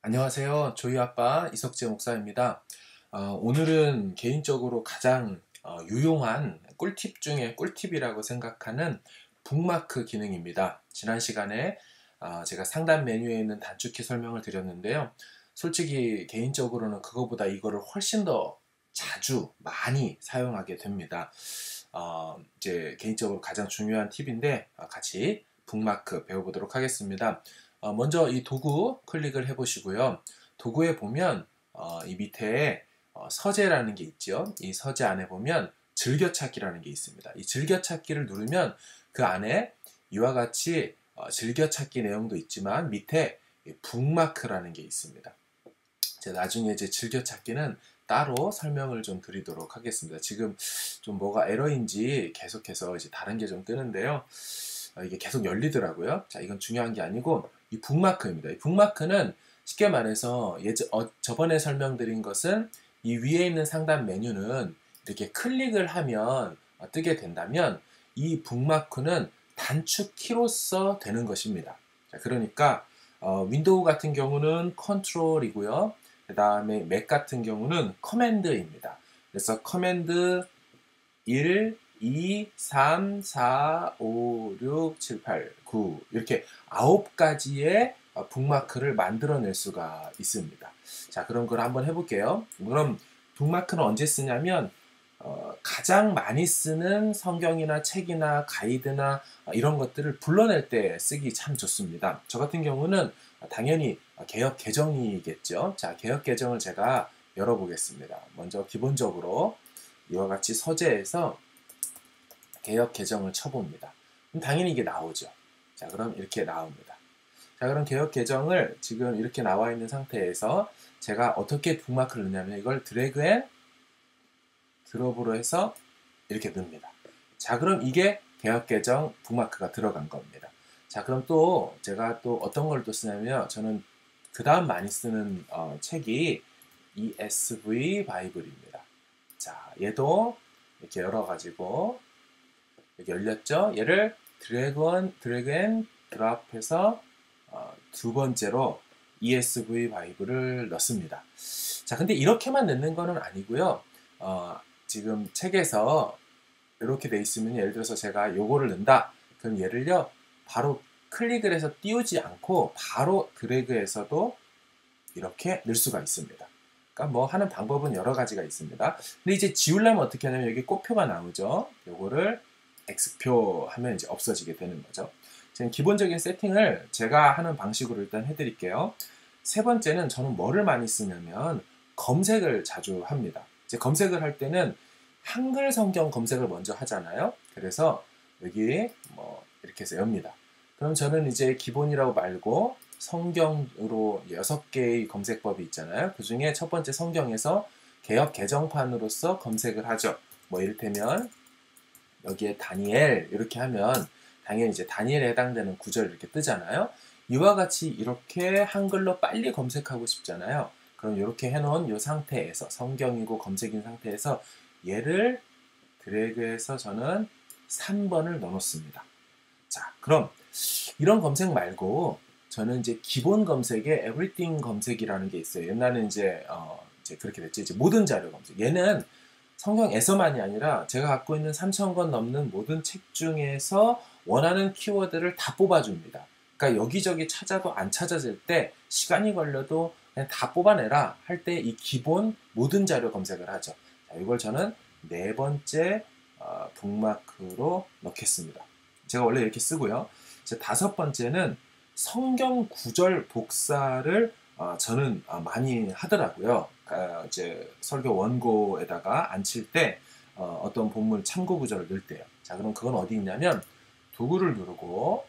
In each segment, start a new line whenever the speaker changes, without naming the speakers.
안녕하세요. 조이 아빠 이석재 목사입니다. 오늘은 개인적으로 가장 유용한 꿀팁 중에 꿀팁이라고 생각하는 북마크 기능입니다. 지난 시간에 제가 상단 메뉴에 있는 단축키 설명을 드렸는데요. 솔직히 개인적으로는 그거보다 이거를 훨씬 더 자주 많이 사용하게 됩니다. 이제 개인적으로 가장 중요한 팁인데 같이 북마크 배워보도록 하겠습니다. 먼저 이 도구 클릭을 해보시고요. 도구에 보면 이 밑에 서재라는 게 있죠. 이 서재 안에 보면 즐겨찾기라는 게 있습니다. 이 즐겨찾기를 누르면 그 안에 이와 같이 즐겨찾기 내용도 있지만 밑에 북마크라는 게 있습니다. 제가 나중에 이제 즐겨찾기는 따로 설명을 좀 드리도록 하겠습니다. 지금 좀 뭐가 에러인지 계속해서 이제 다른 게 좀 뜨는데요. 이게 계속 열리더라고요. 자, 이건 중요한 게 아니고 이 북마크입니다. 이 북마크는 쉽게 말해서 저번에 설명드린 것은 이 위에 있는 상단 메뉴는 이렇게 클릭을 하면 뜨게 된다면 이 북마크는 단축키로서 되는 것입니다. 자, 그러니까 윈도우 같은 경우는 컨트롤이고요. 그 다음에 맥 같은 경우는 커맨드입니다. 그래서 커맨드 1, 2, 3, 4, 5, 6, 7, 8, 9 이렇게 9가지의 북마크를 만들어낼 수가 있습니다. 자, 그럼 그걸 한번 해볼게요. 그럼 북마크는 언제 쓰냐면 가장 많이 쓰는 성경이나 책이나 가이드나 이런 것들을 불러낼 때 쓰기 참 좋습니다. 저 같은 경우는 당연히 개역 계정이겠죠. 자, 개역 계정을 제가 열어보겠습니다. 먼저 기본적으로 이와 같이 서재에서 개역 계정을 쳐봅니다. 그럼 당연히 이게 나오죠. 자, 그럼 이렇게 나옵니다. 자, 그럼 개역 계정을 지금 이렇게 나와 있는 상태에서 제가 어떻게 북마크를 넣냐면 이걸 드래그 앤 드롭으로 해서 이렇게 넣습니다. 자, 그럼 이게 개역 계정 북마크가 들어간 겁니다. 자, 그럼 또 제가 또 어떤 걸 또 쓰냐면 저는 그 다음 많이 쓰는 책이 ESV 바이블입니다. 자, 얘도 이렇게 열어가지고 이렇게 열렸죠? 얘를 드래그 앤 드랍해서 두 번째로 ESV 바이블을 넣습니다. 자, 근데 이렇게만 넣는 거는 아니고요. 지금 책에서 이렇게 돼 있으면 예를 들어서 제가 요거를 넣는다. 그럼 얘를요 바로 클릭을 해서 띄우지 않고 바로 드래그해서도 이렇게 넣을 수가 있습니다. 그러니까 뭐 하는 방법은 여러 가지가 있습니다. 근데 이제 지우려면 어떻게 하냐면 여기 꽃표가 나오죠. 요거를 X표 하면 이제 없어지게 되는 거죠. 지금 기본적인 세팅을 제가 하는 방식으로 일단 해드릴게요. 세 번째는 저는 뭐를 많이 쓰냐면 검색을 자주 합니다. 이제 검색을 할 때는 한글 성경 검색을 먼저 하잖아요. 그래서 여기 뭐 이렇게 해서 엽니다. 그럼 저는 이제 기본이라고 말고 성경으로 6개의 검색법이 있잖아요. 그 중에 첫 번째 성경에서 개역 개정판으로서 검색을 하죠. 뭐 이를테면 여기에 다니엘 이렇게 하면 당연히 이제 다니엘에 해당되는 구절 이렇게 뜨잖아요. 이와 같이 이렇게 한글로 빨리 검색하고 싶잖아요. 그럼 이렇게 해놓은 이 상태에서 성경이고 검색인 상태에서 얘를 드래그해서 저는 3번을 넣어놓습니다. 자, 그럼 이런 검색 말고 저는 이제 기본 검색에 everything 검색이라는 게 있어요. 옛날에는 이제 그렇게 됐지. 이제 모든 자료 검색. 얘는 성경에서만이 아니라 제가 갖고 있는 3,000권 넘는 모든 책 중에서 원하는 키워드를 다 뽑아줍니다. 그러니까 여기저기 찾아도 안 찾아질 때 시간이 걸려도 그냥 다 뽑아내라 할 때 이 기본 모든 자료 검색을 하죠. 자, 이걸 저는 네 번째 북마크로 넣겠습니다. 제가 원래 이렇게 쓰고요. 이제 다섯 번째는 성경 구절 복사를 저는 많이 하더라고요. 이제 설교 원고에다가 앉힐 때 어떤 본문 참고 구절을 넣을 때요. 자, 그럼 그건 어디 있냐면 도구를 누르고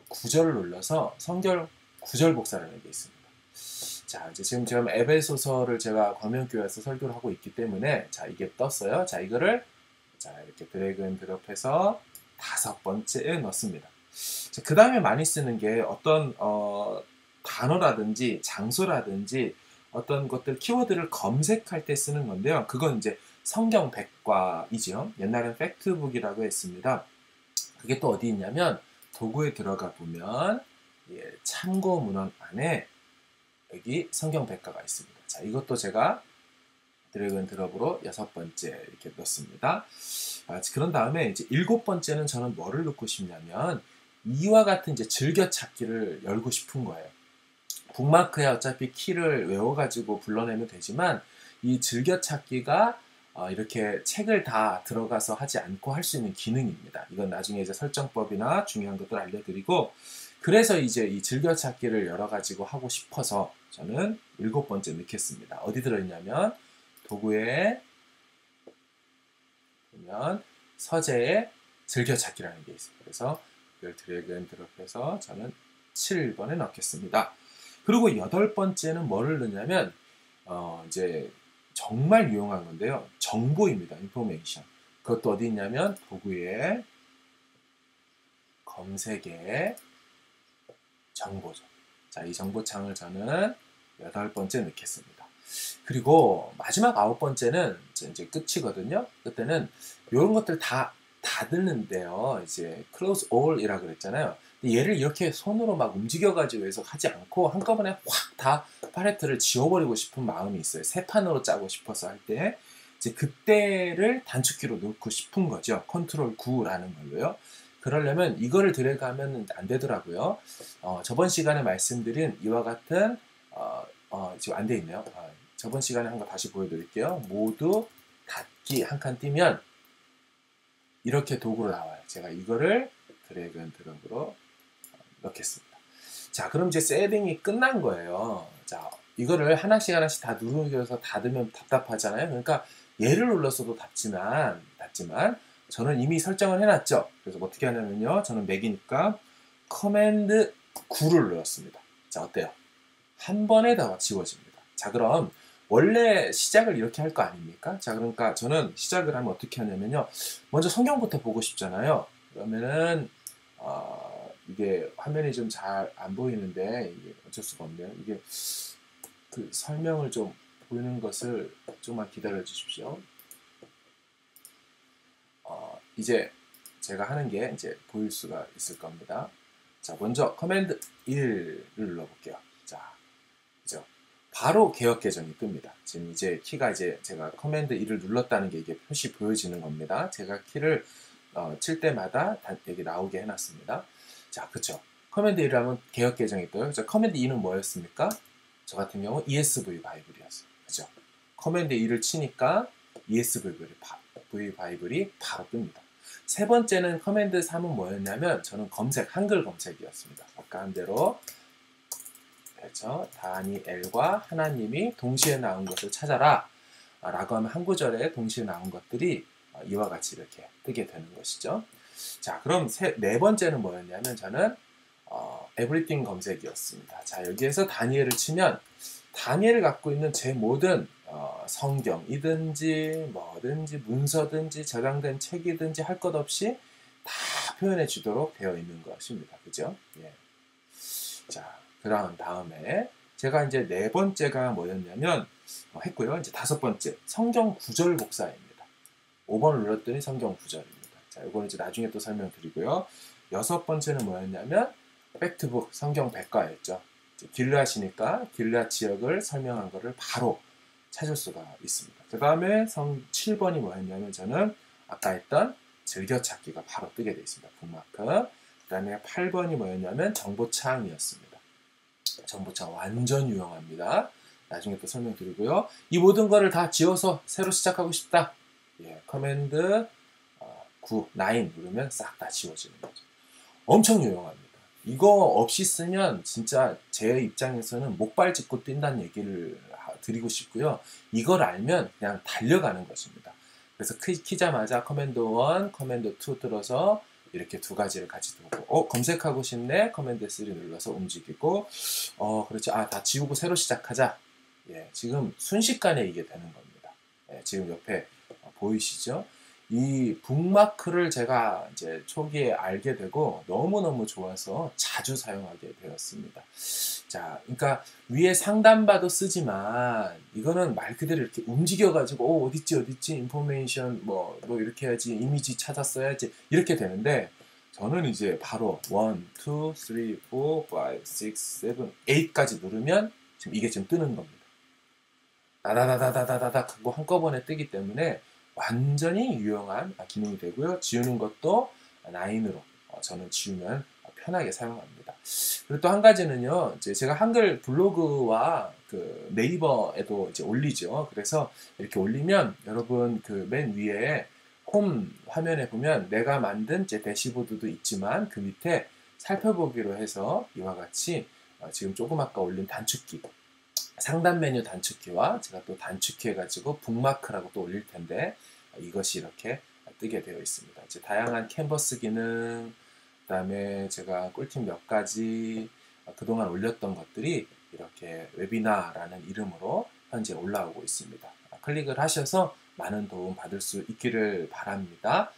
구절을 눌러서 성경 구절 복사라는 게 있습니다. 자, 이제 지금 에베소서를 제가 광명교회에서 설교를 하고 있기 때문에 자, 이게 떴어요. 자, 이거를 자, 이렇게 드래그 앤 드롭해서 다섯 번째에 넣습니다. 그 다음에 많이 쓰는 게 어떤 단어라든지 장소라든지 어떤 것들 키워드를 검색할 때 쓰는 건데요. 그건 이제 성경 백과이죠. 옛날엔 팩트북이라고 했습니다. 그게 또 어디 있냐면 도구에 들어가 보면 참고 문헌 안에 여기 성경 백과가 있습니다. 자, 이것도 제가 드래그 앤 드롭으로 6번째 이렇게 넣습니다. 그런 다음에 이제 7번째는 저는 뭐를 넣고 싶냐면 이와 같은 이제 즐겨찾기를 열고 싶은 거예요. 북마크에 어차피 키를 외워가지고 불러내면 되지만 이 즐겨찾기가 이렇게 책을 다 들어가서 하지 않고 할 수 있는 기능입니다. 이건 나중에 이제 설정법이나 중요한 것들 알려드리고, 그래서 이제 이 즐겨찾기를 열어가지고 하고 싶어서 저는 7번째 넣겠습니다. 어디 들어있냐면 도구에 보면 서재에 즐겨찾기라는 게 있어요. 그래서 이걸 드래그 앤 드롭해서 저는 7번에 넣겠습니다. 그리고 8번째는 뭐를 넣냐면 이제 정말 유용한 건데요. 정보입니다. 인포메이션. 그것도 어디 있냐면 도구에 검색에 정보죠. 자, 이 정보창을 저는 8번째 넣겠습니다. 그리고 마지막 9번째는 이제 끝이거든요. 그때는 이런 것들 다 닫는데요. 이제 close all이라고 그랬잖아요. 얘를 이렇게 손으로 막 움직여가지고 해서 하지 않고 한꺼번에 확 다 팔레트를 지워버리고 싶은 마음이 있어요. 세 판으로 짜고 싶어서 할 때 이제 그때를 단축키로 넣고 싶은 거죠. 컨트롤 9라는 걸로요. 그러려면 이거를 드래그하면 안 되더라고요. 저번 시간에 말씀드린 이와 같은 지금 안 돼 있네요. 저번 시간에 한 거 다시 보여드릴게요. 모두 닫기 한 칸 띄면 이렇게 도구로 나와요. 제가 이거를 드래그 앤 드롭으로 넣겠습니다. 자, 그럼 이제 셋딩이 끝난 거예요. 자, 이거를 하나씩 하나씩 다 누르면서 닫으면 답답하잖아요. 그러니까 얘를 눌렀어도 닫지만 저는 이미 설정을 해놨죠. 그래서 어떻게 하냐면요. 저는 맥이니까 커맨드 9를 눌렀습니다. 자, 어때요? 한 번에 다 지워집니다. 자, 그럼 원래 시작을 이렇게 할 거 아닙니까? 자, 그러니까 저는 시작을 하면 어떻게 하냐면요. 먼저 성경부터 보고 싶잖아요. 그러면은 이게 화면이 좀 잘 안 보이는데 이게 어쩔 수가 없네요. 이게 그 설명을 좀 보이는 것을 조금만 기다려 주십시오. 이제 제가 하는 게 이제 보일 수가 있을 겁니다. 자, 먼저 커맨드 1을 눌러볼게요. 자, 그죠? 바로 개역 계정이 뜹니다. 지금 이제 키가 이제 제가 커맨드 1을 눌렀다는 게 이게 표시 보여지는 겁니다. 제가 키를 칠 때마다 여기 나오게 해놨습니다. 자, 그쵸? 커맨드 1을 하면 개역 계정이 떠요. 그죠? 커맨드 2는 뭐였습니까? 저 같은 경우 ESV 바이블이었어요. 그죠? 커맨드 2를 치니까 ESV 바이블이 바로 뜹니다. 세 번째는 커맨드 3은 뭐였냐면 저는 검색, 한글 검색이었습니다. 아까 한 대로 그렇죠. 다니엘과 하나님이 동시에 나온 것을 찾아라 라고 하면 한 구절에 동시에 나온 것들이 이와 같이 이렇게 뜨게 되는 것이죠. 자, 그럼 네 번째는 뭐였냐면 저는 everything 검색이었습니다. 자, 여기에서 다니엘을 치면 다니엘을 갖고 있는 제 모든 성경이든지 뭐든지 문서든지 저장된 책이든지 할 것 없이 다 표현해 주도록 되어 있는 것입니다. 그죠? 예. 자, 그런 다음에 제가 이제 네 번째가 뭐였냐면 했고요. 이제 다섯 번째 성경 구절 복사입니다. 5번을 눌렀더니 성경 구절입니다. 자, 이거는 이제 나중에 또 설명드리고요. 여섯 번째는 뭐였냐면 팩트북 성경 백과였죠. 길르앗이니까 길르앗 지역을 설명한 거를 바로 찾을 수가 있습니다. 그 다음에 7번이 뭐였냐면 저는 아까 했던 즐겨찾기가 바로 뜨게 되어 있습니다. 북마크. 그 다음에 8번이 뭐였냐면 정보창이었습니다. 정보창 완전 유용합니다. 나중에 또 설명드리고요. 이 모든 거를 다 지워서 새로 시작하고 싶다. 예, 커맨드 9, 9 누르면 싹 다 지워지는 거죠. 엄청 유용합니다. 이거 없이 쓰면 진짜 제 입장에서는 목발 짚고 뛴다는 얘기를 드리고 싶고요. 이걸 알면 그냥 달려가는 것입니다. 그래서 키자마자 커맨드 1, 커맨드 2 들어서 이렇게 두 가지를 같이 두고 검색하고 싶네. 커맨드 3 눌러서 움직이고 그렇지. 다 지우고 새로 시작하자. 예, 지금 순식간에 이게 되는 겁니다. 예, 지금 옆에 보이시죠? 이 북마크를 제가 이제 초기에 알게 되고 너무너무 좋아서 자주 사용하게 되었습니다. 자, 그러니까 위에 상단바도 쓰지만 이거는 말 그대로 이렇게 움직여가지고 어딨지 인포메이션 뭐 이렇게 해야지 이미지 찾았어야지 이렇게 되는데 저는 이제 바로 1, 2, 3, 4, 5, 6, 7, 8까지 누르면 지금 이게 지금 뜨는 겁니다. 다다다다다다닥 하고 한꺼번에 뜨기 때문에 완전히 유용한 기능이 되고요. 지우는 것도 9으로 저는 지우면 편하게 사용합니다. 그리고 또 한 가지는요, 이제 제가 한글 블로그와 그 네이버에도 이제 올리죠. 그래서 이렇게 올리면 여러분 그 맨 위에 홈 화면에 보면 내가 만든 제 대시보드도 있지만 그 밑에 살펴보기로 해서 이와 같이 지금 조금 아까 올린 단축키, 상단 메뉴 단축키와 제가 또 단축해가지고 북마크라고 또 올릴 텐데 이것이 이렇게 뜨게 되어 있습니다. 이제 다양한 캔버스 기능, 그 다음에 제가 꿀팁 몇 가지 그동안 올렸던 것들이 이렇게 웨비나라는 이름으로 현재 올라오고 있습니다. 클릭을 하셔서 많은 도움 받을 수 있기를 바랍니다.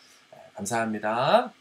감사합니다.